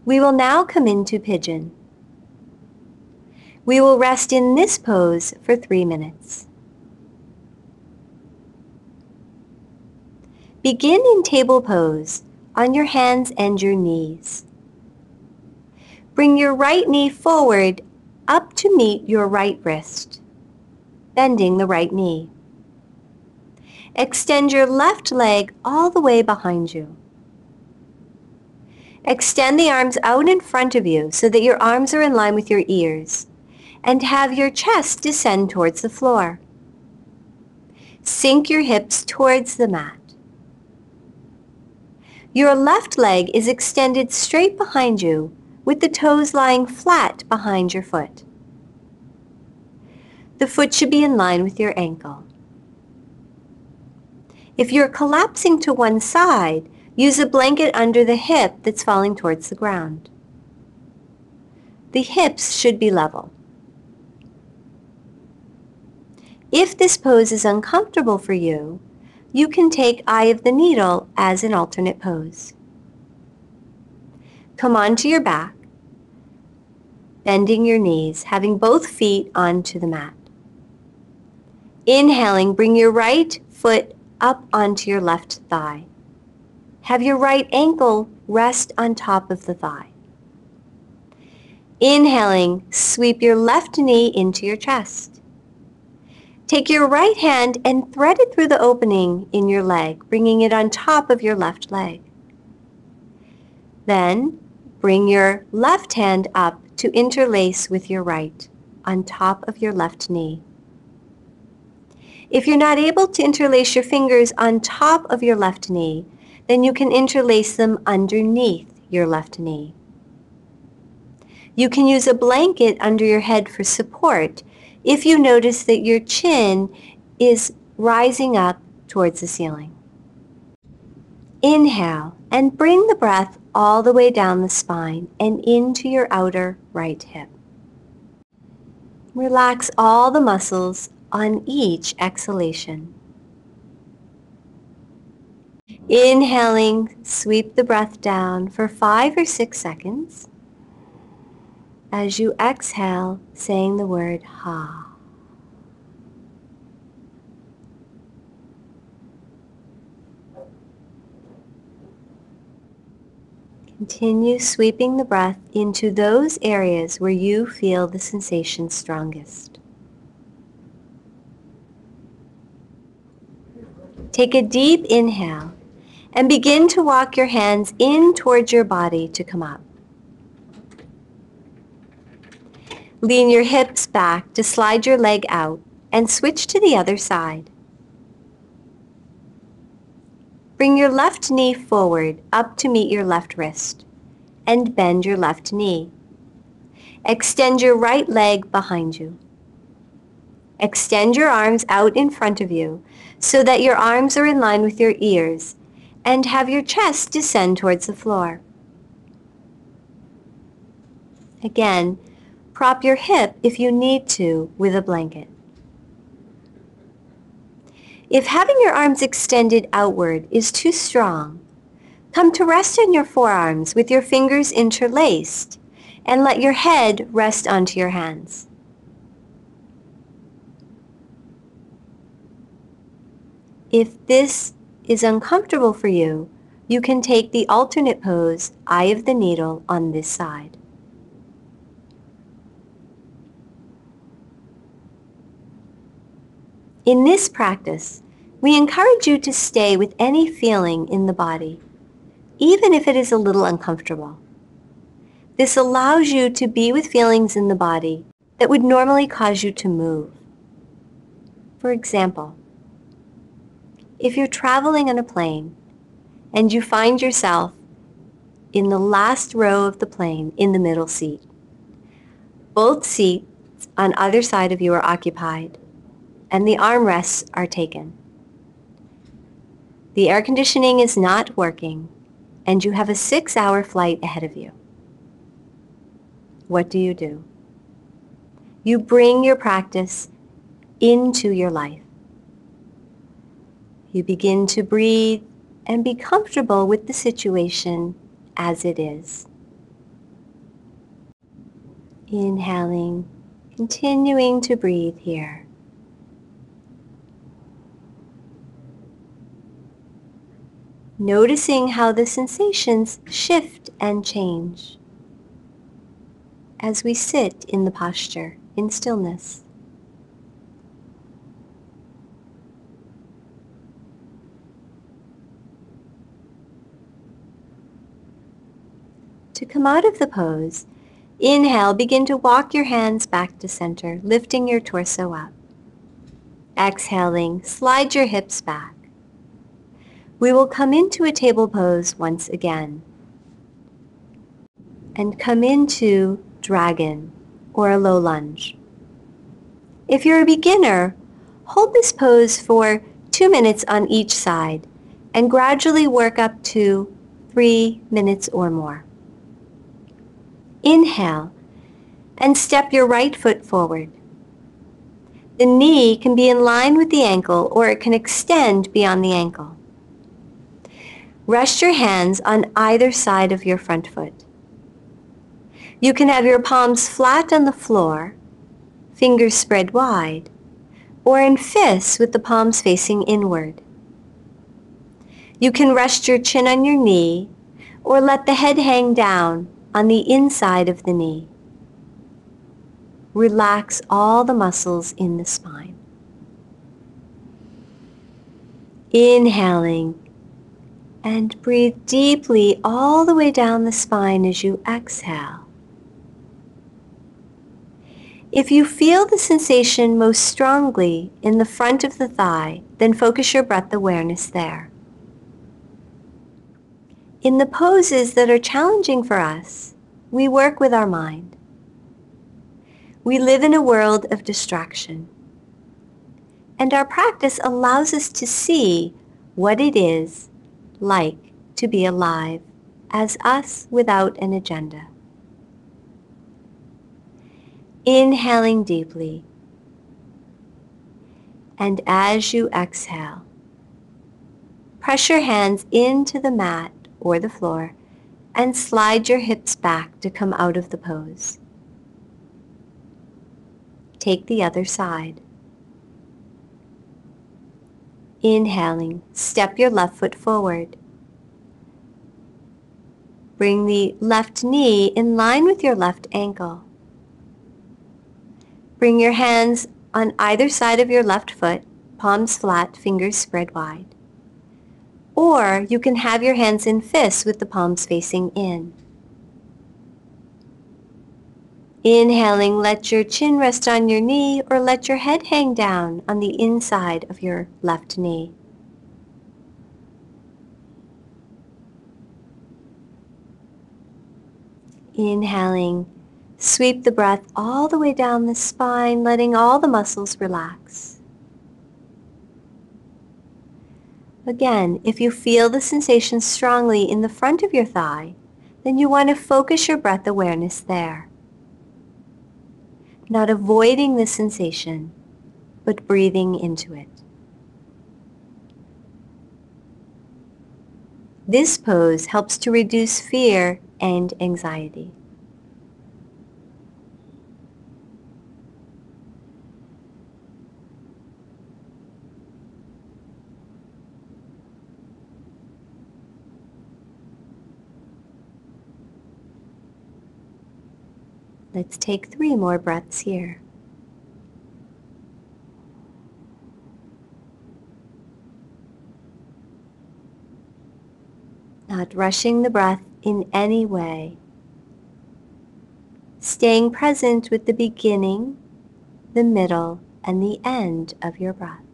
We will now come into pigeon. We will rest in this pose for 3 minutes. Begin in table pose on your hands and your knees. Bring your right knee forward up to meet your right wrist, bending the right knee. Extend your left leg all the way behind you. Extend the arms out in front of you so that your arms are in line with your ears, and have your chest descend towards the floor. Sink your hips towards the mat. Your left leg is extended straight behind you, with the toes lying flat behind your foot. The foot should be in line with your ankle. If you're collapsing to one side, use a blanket under the hip that's falling towards the ground. The hips should be level. If this pose is uncomfortable for you, you can take eye of the needle as an alternate pose. Come onto your back, bending your knees, having both feet onto the mat. Inhaling, bring your right foot up onto your left thigh. Have your right ankle rest on top of the thigh. Inhaling, sweep your left knee into your chest. Take your right hand and thread it through the opening in your leg, bringing it on top of your left leg. Then, bring your left hand up to interlace with your right on top of your left knee. If you're not able to interlace your fingers on top of your left knee, then you can interlace them underneath your left knee. You can use a blanket under your head for support if you notice that your chin is rising up towards the ceiling. Inhale and bring the breath all the way down the spine and into your outer right hip. Relax all the muscles on each exhalation. Inhaling, sweep the breath down for 5 or 6 seconds. As you exhale, saying the word ha. Continue sweeping the breath into those areas where you feel the sensation strongest. Take a deep inhale and begin to walk your hands in towards your body to come up. Lean your hips back to slide your leg out and switch to the other side. Bring your left knee forward up to meet your left wrist and bend your left knee. Extend your right leg behind you. Extend your arms out in front of you so that your arms are in line with your ears and have your chest descend towards the floor. Again, prop your hip if you need to with a blanket. If having your arms extended outward is too strong, come to rest on your forearms with your fingers interlaced and let your head rest onto your hands. If this is uncomfortable for you, you can take the alternate pose, eye of the needle, on this side. In this practice, we encourage you to stay with any feeling in the body, even if it is a little uncomfortable. This allows you to be with feelings in the body that would normally cause you to move. For example, if you're traveling on a plane and you find yourself in the last row of the plane in the middle seat, both seats on either side of you are occupied, and the armrests are taken. The air conditioning is not working, and you have a 6-hour flight ahead of you. What do? You bring your practice into your life. You begin to breathe and be comfortable with the situation as it is. Inhaling, continuing to breathe here. Noticing how the sensations shift and change as we sit in the posture in stillness. To come out of the pose, inhale, begin to walk your hands back to center, lifting your torso up. Exhaling, slide your hips back. We will come into a table pose once again and come into dragon or a low lunge. If you're a beginner, hold this pose for 2 minutes on each side and gradually work up to 3 minutes or more. Inhale and step your right foot forward. The knee can be in line with the ankle or it can extend beyond the ankle. Rest your hands on either side of your front foot. You can have your palms flat on the floor, fingers spread wide, or in fists with the palms facing inward. You can rest your chin on your knee or let the head hang down on the inside of the knee. Relax all the muscles in the spine. Inhaling and breathe deeply all the way down the spine as you exhale. If you feel the sensation most strongly in the front of the thigh, then focus your breath awareness there. In the poses that are challenging for us, we work with our mind. We live in a world of distraction, and our practice allows us to see what it is like to be alive as us without an agenda. Inhaling deeply, and as you exhale, press your hands into the mat or the floor and slide your hips back to come out of the pose. Take the other side. Inhaling, step your left foot forward. Bring the left knee in line with your left ankle. Bring your hands on either side of your left foot, palms flat, fingers spread wide. Or you can have your hands in fists with the palms facing in. Inhaling, let your chin rest on your knee or let your head hang down on the inside of your left knee. Inhaling, sweep the breath all the way down the spine, letting all the muscles relax. Again, if you feel the sensation strongly in the front of your thigh, then you want to focus your breath awareness there. Not avoiding the sensation, but breathing into it. This pose helps to reduce fear and anxiety. Let's take 3 more breaths here. Not rushing the breath in any way. Staying present with the beginning, the middle, and the end of your breath.